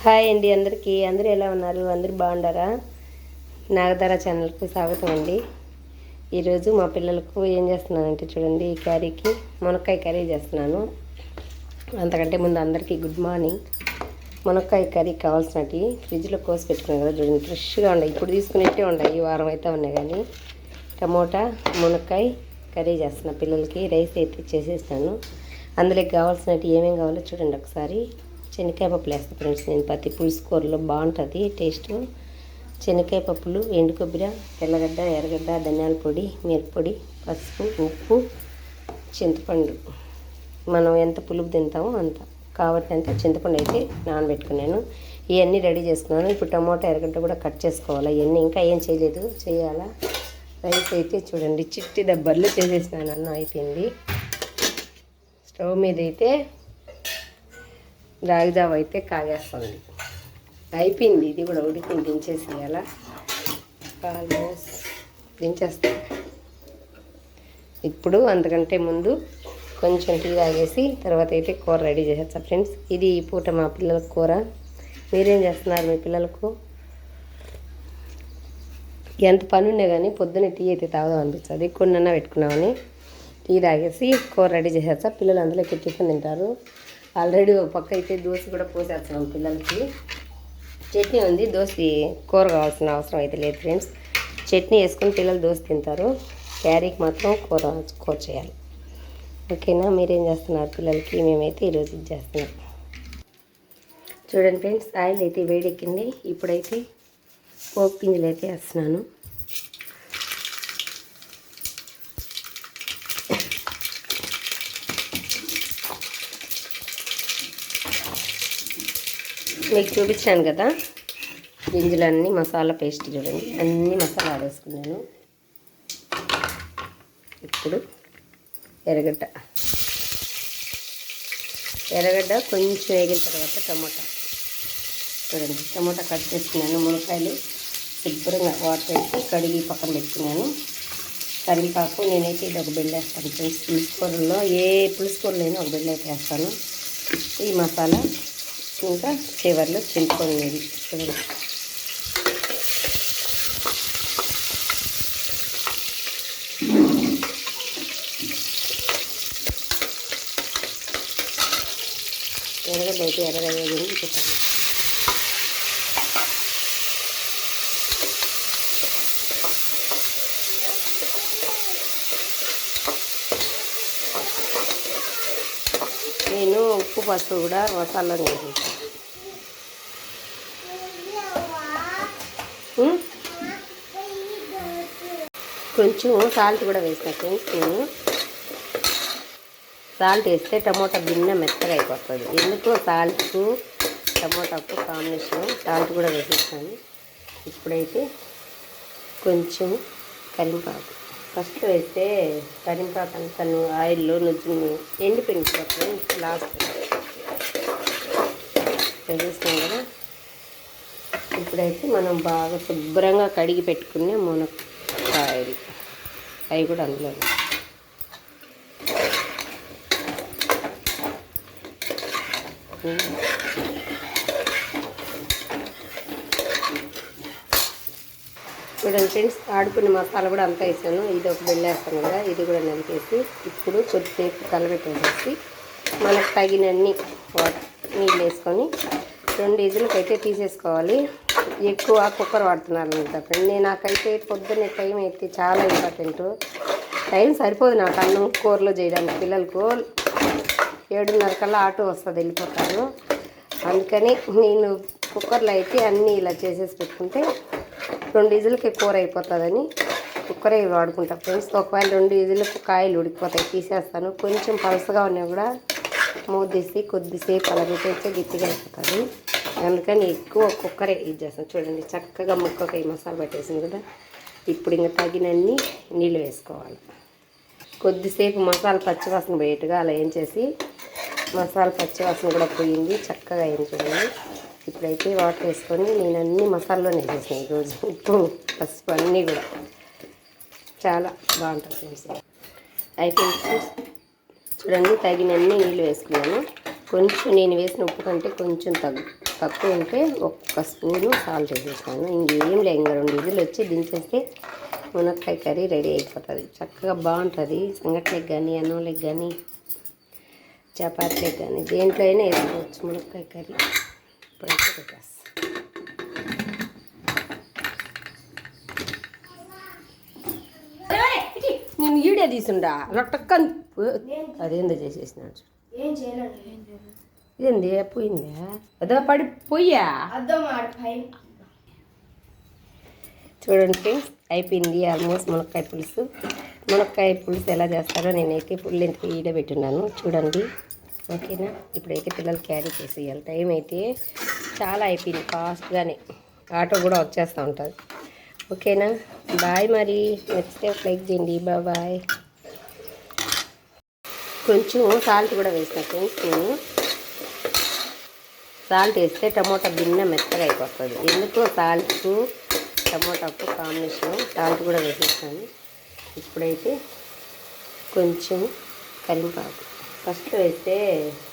Hi అండి అందరికీ. అందరూ ఎలా ఉన్నారు? అందరూ బాగుండారా? నాగధార ఛానల్కి స్వాగతం అండి. ఈరోజు మా పిల్లలకు ఏం చేస్తున్నానంటే చూడండి, ఈ కర్రీకి మునక్కాయ కర్రీ చేస్తున్నాను. అంతకంటే ముందు అందరికీ గుడ్ మార్నింగ్. మునక్కాయ కర్రీ కావాల్సినవి ఫ్రిడ్జ్లో కోసి పెట్టుకున్నాను కదా చూడండి, ఫ్రెష్గా ఉన్నాయి. ఇప్పుడు తీసుకునేట్టే ఉన్నాయి, ఈ వారం అయితే ఉన్నాయి. కానీ టమోటా మునక్కాయ కర్రీ చేస్తున్నా పిల్లలకి. రైస్ అయితే చేసేస్తాను. అందులోకి కావాల్సినవి ఏమేమి కావాలో చూడండి ఒకసారి. శనక్కాయ పప్పులు వేస్తాను ఫ్రెండ్స్. నేను ప్రతి పులుసు కూరలో బాగుంటుంది టేస్ట్. శనక్కాయ పప్పులు, ఎండు కొబ్బరి, తెల్లగడ్డ, ఎర్రగడ్డ, ధనియాల పొడి, మిరప్పొడి, పసుపు, ఉప్పు, చింతపండు. మనం ఎంత పులుపు తింటామో అంత కాబట్టి చింతపండు అయితే నానబెట్టుకున్నాను. ఇవన్నీ రెడీ చేసుకున్నాను. ఇప్పుడు టమోటా, ఎర్రగడ్డ కూడా కట్ చేసుకోవాలి. ఇవన్నీ ఇంకా ఏం చేయలేదు, చేయాలా. రైస్ అయితే చూడండి చిట్టి దబ్బర్లు చేసేసినాను. అన్నం అయిపోయింది. స్టవ్ మీద అయితే రాగిజావ అయితే కాగేస్తుంది. అయిపోయింది, ఇది కూడా ఉడికి దించేసేయాలా. ఆల్మోస్ట్ దించేస్తాను. ఇప్పుడు అంతకంటే ముందు కొంచెం టీ తాగేసి తర్వాత అయితే కూర రెడీ చేసేస్తా ఫ్రెండ్స్. ఇది ఈ పూట మా పిల్లలకు కూర. మీరేం చేస్తున్నారు మీ పిల్లలకు? ఎంత పని ఉండే కానీ పొద్దున్నే టీ అయితే తాగుదాం అనిపిస్తుంది. కొన్నన్నా పెట్టుకున్నామని టీ తాగేసి కూర రెడీ చేసేస్తా. పిల్లలు అందులోకి టిఫిన్ తింటారు. ఆల్రెడీ ఒక పక్క అయితే దోశ కూడా పోసేస్తున్నాం పిల్లలకి. చట్నీ ఉంది, దోశ కూర కావాల్సిన అవసరం అయితే లేదు ఫ్రెండ్స్. చట్నీ వేసుకొని పిల్లలు దోశ తింటారు. క్యారీకి మాత్రం కూర చేయాలి. ఓకేనా? మీరేం చేస్తున్నారు పిల్లలకి? మేమైతే ఈరోజు ఇది చేస్తున్నాం. చూడండి ఫ్రెండ్స్, ఆయిల్ అయితే వేడెక్కింది. ఇప్పుడైతే పోపు గింజలు అయితే వేస్తున్నాను. మీకు చూపించాను కదా గింజలన్నీ మసాలా పేస్ట్ చూడండి, అన్నీ మసాలా వేసుకున్నాను. ఇప్పుడు ఎర్రగడ్డ కొంచెం వేగిన తర్వాత టమోటా చూడండి, టమోటా కట్ చేసుకున్నాను. మునక్కాయలు శుభ్రంగా వాటర్ వేసి కడిగి పక్కన పెట్టుకున్నాను. కరివేపాకు నేనైతే ఇది ఒక బెల్లు వేస్తాను ఫ్రెండ్స్. పులుసు కూరల్లో ఏ పులుసు కూరలైనా ఒక బెల్లు అయితే వేస్తాను. ఈ మసాలా ఇంకా చివర్లో చింతపండు చూడండి. ఎర్రగడ్డ అయితే ఎర్రగా వేగింది. చెప్పండి, నేను ఉప్పు పసుపు కూడా మసాలా వేసేసాను. కొంచెం సాల్ట్ కూడా వేసిన ఫ్రెండ్స్. నేను సాల్ట్ వేస్తే టమోటా గిన్నె మెత్తగా అయిపోతుంది. ఎందుకు సాల్ట్ టమోటాకు కాంబినేషన్. సాల్ట్ కూడా వేసేస్తాను. ఇప్పుడైతే కొంచెం కరింపాకు ఫస్ట్ వేస్తే కరింపాకు అంతా ఆయిల్లో నుజ్జుని ఎండిపోయింది. లాస్ట్ వేసేస్తాం కదా. ఇప్పుడైతే మనం బాగా శుభ్రంగా కడిగి పెట్టుకునే మునక్కాయలు అవి కూడా అందులో చూడండి ఫ్రెండ్స్. ఆడుకునే మసాలా కూడా అంతా వేసాను. ఇది ఒక బెల్లు వేస్తాను కదా, ఇది కూడా నలిపేసి ఇప్పుడు కొద్దిసేపు కలబెట్టేసేసి మనకు తగినన్ని నీళ్ళు వేసుకొని 2 విజిల్కి అయితే తీసేసుకోవాలి. ఎక్కువ కుక్కర్ వాడుతున్నాను అంత ఫ్రెండ్. నాకైతే పొద్దున్నే టైం అయితే చాలా ఇంపార్టెంట్. టైం సరిపోదు నాకు అన్నం కూరలో చేయడానికి. పిల్లలకు 7:30 కల్లా ఆటో వస్తుంది, వెళ్ళిపోతారు. అందుకని నేను కుక్కర్లో అయితే అన్నీ ఇలా చేసేసి పెట్టుకుంటే 2 విజిల్కి కూర అయిపోతుందని కుక్కరే వాడుకుంటా ఫ్రెండ్స్. ఒకవేళ 2 విజిల్కి కాయలు ఉడికిపోతాయి, తీసేస్తాను. కొంచెం పలసగా ఉన్నా కూడా మూతేసి కొద్దిసేపు అలా పెట్టేస్తే గట్టిగా అయిపోతుంది. అందుకని ఎక్కువ కుక్కరే యూజ్ చేస్తాను. చూడండి చక్కగా ముక్కకి మసాలా పెట్టేసింది కదా. ఇప్పుడు ఇంకా తగినన్ని నీళ్ళు వేసుకోవాలి. కొద్దిసేపు మసాలా పచ్చివాసన పోయేట్టుగా అలా ఏం చేసి మసాలా పచ్చివాసన కూడా పోయింది, చక్కగా అయింది చూడండి. ఇప్పుడైతే వాటర్ వేసుకొని నేను అన్ని మసాలాలోనే వేసేసాను ఈరోజు. ఉప్పు పసుపు అన్నీ కూడా చాలా బాగుంటుంది ఫ్రెండ్స్. అయిపోయింది చూడండి. తగినన్ని నీళ్ళు వేసుకున్నాను. కొంచెం నేను వేసిన ఉప్పు కంటే కొంచెం తగ్గు తక్కువ ఉంటే ఒక్క స్పూను సాల్ట్ వేసేసాను. ఇంకేం లే, ఇంకా 2 విజిల్ వచ్చి దించేస్తే మునక్కాయ కర్రీ రెడీ అయిపోతుంది. చక్కగా బాగుంటుంది. సంగట్లకు కానీ, అన్నంలకు కానీ, చపాతీలకు కానీ, దేంట్లో అయినా వేసుకోవచ్చు మునక్కాయ కర్రీ. ఇప్పుడైతే పెట్టేస్తాను. నేను వీడియో తీసుండా లొట్టక్కని అదేందో చేసేసినాడు. ఇదేంది పోయిందా? అదో పడిపోయా. చూడండి ఫ్రెండ్స్, అయిపోయింది ఆల్మోస్ట్ మునక్కాయ పులుసు. మునక్కాయ పులుసు ఎలా చేస్తారో నేనైతే ఫుల్ ఇంటికి వీడియో పెట్టున్నాను, చూడండి. ఓకేనా? ఇప్పుడైతే పిల్లలు క్యారీ చేసేయాలి. టైం అయితే చాలా అయిపోయింది ఫాస్ట్గానే. ఆటో కూడా వచ్చేస్తూ ఉంటుంది. ఓకేనా? బాయ్. మరి నచ్చితే లైక్ చేయండి. బాయ్. కొంచెం సాల్ట్ కూడా వేసిన ఫ్రెండ్స్. నేను సాల్ట్ వేస్తే టమోటా గిన్నె మెత్తగా అయిపోతుంది. ఎందుకు సాల్ట్ టమోటాకు కాంబినేషన్. సాల్ట్ కూడా వేసేస్తాను. ఇప్పుడైతే కొంచెం కరింపాకు ఫస్ట్ వేస్తే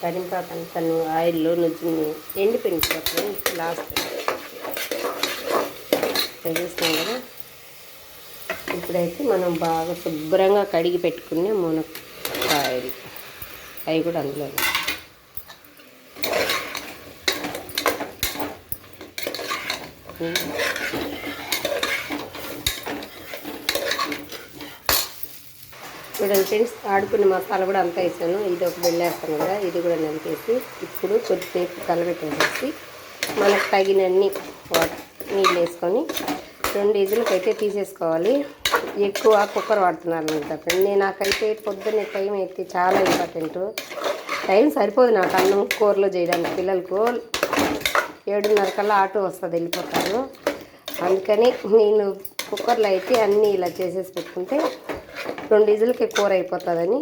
కరింపాకు అంతా ఆయిల్లో నుజ్జుని ఎండిపోయిన లాస్ట్ వేసేస్తాం కదా. ఇప్పుడైతే మనం బాగా శుభ్రంగా కడిగి పెట్టుకునే మునక్కాయలు అవి కూడా అందులో చూడండి ఫ్రెండ్స్, ఆడుకునే మసాలా కూడా అంతా వేసాను. ఇది ఒక బెల్లేస్తాను కదా, ఇది కూడా నలిపేసి ఇప్పుడు కొద్దిసేపు కలబెట్టేసేసి మనకు తగినన్ని నీళ్ళు వేసుకొని 2 విజిల్కి అయితే తీసేసుకోవాలి. ఎక్కువ కుక్కర్ వాడుతున్నాను అనమాట ఫ్రెండ్. నాకైతే పొద్దున్నే టైం అయితే చాలా ఇంపార్టెంట్. టైం సరిపోదు నాకు అన్నం కూరలో చేయడానికి. పిల్లలకు 7:30 కల్లా ఆటో వస్తుంది, వెళ్ళిపోతారు. అందుకని నేను కుక్కర్లో అయితే అన్నీ ఇలా చేసేసి పెట్టుకుంటే 2 విజిల్కి కూర అయిపోతుందని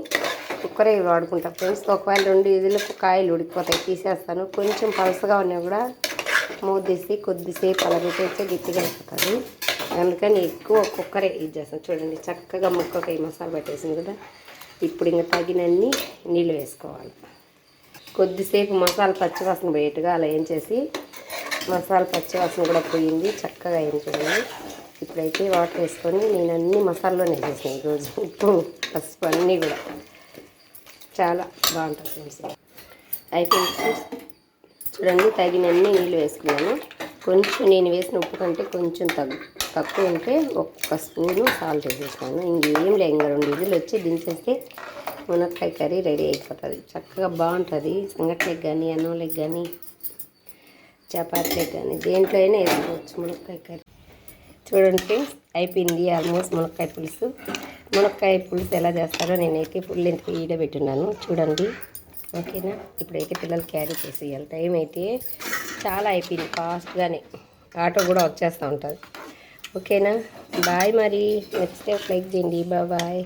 కుక్కరే వాడుకుంటా ఫ్రెండ్స్. ఒకవేళ 2 విజిల్కి కాయలు ఉడికిపోతాయి, తీసేస్తాను. కొంచెం పలసగా ఉన్నా కూడా మూతేసి కొద్దిసేపు అలా పెట్టేస్తే గట్టిగా అయిపోతుంది. అందుకని ఎక్కువ కుక్కరే యూజ్ చేస్తాను. చూడండి, చక్కగా ముక్కకి మసాలా పెట్టేసింది కదా. ఇప్పుడు ఇంకా తగినన్ని నీళ్ళు వేసుకోవాలి. కొద్దిసేపు మసాలా పచ్చివాసన పోయేట్టుగా అలా ఏం చేసి మసాలా పచ్చివాసన కూడా పోయింది, చక్కగా ఏం చూడండి. ఇప్పుడైతే వాటర్ వేసుకొని నేను అన్ని మసాలాలోనే వేసేసాను ఈరోజు. ఉప్పు, పసుపు అన్నీ కూడా చాలా బాగుంటుంది ఫ్రెండ్స్. అయిపోయింది చూడండి, తగినన్ని నీళ్ళు వేసుకున్నాను. కొంచెం నేను వేసిన ఉప్పు కంటే కొంచెం తక్కువ ఉంటే ఒక్క స్పూను సాల్ట్ వేసేసాను. ఇంకేం లే, ఇంకా 2 విజిల్ వచ్చి దించేస్తే మునక్కాయ కర్రీ రెడీ అయిపోతుంది. చక్కగా బాగుంటుంది. సంగట్లకు కానీ, అన్నంలకు కానీ, చపాతీలకు కానీ, దేంట్లో అయినా వేసుకోవచ్చు మునక్కాయ కర్రీ. చూడండి ఫ్రెండ్స్, అయిపోయింది ఆల్మోస్ట్ మునక్కాయ పులుసు. మునక్కాయ పులుసు ఎలా చేస్తారో నేనైతే ఫుల్ ఇంటికి వీడియో పెట్టున్నాను, చూడండి. ఓకేనా? ఇప్పుడైతే పిల్లలు క్యారీ చేసేయాలి. టైం అయితే చాలా అయిపోయింది ఫాస్ట్గానే. ఆటో కూడా వచ్చేస్తూ ఉంటుంది. ఓకేనా? బాయ్. మరి నచ్చితే లైక్ చేయండి. బాయ్.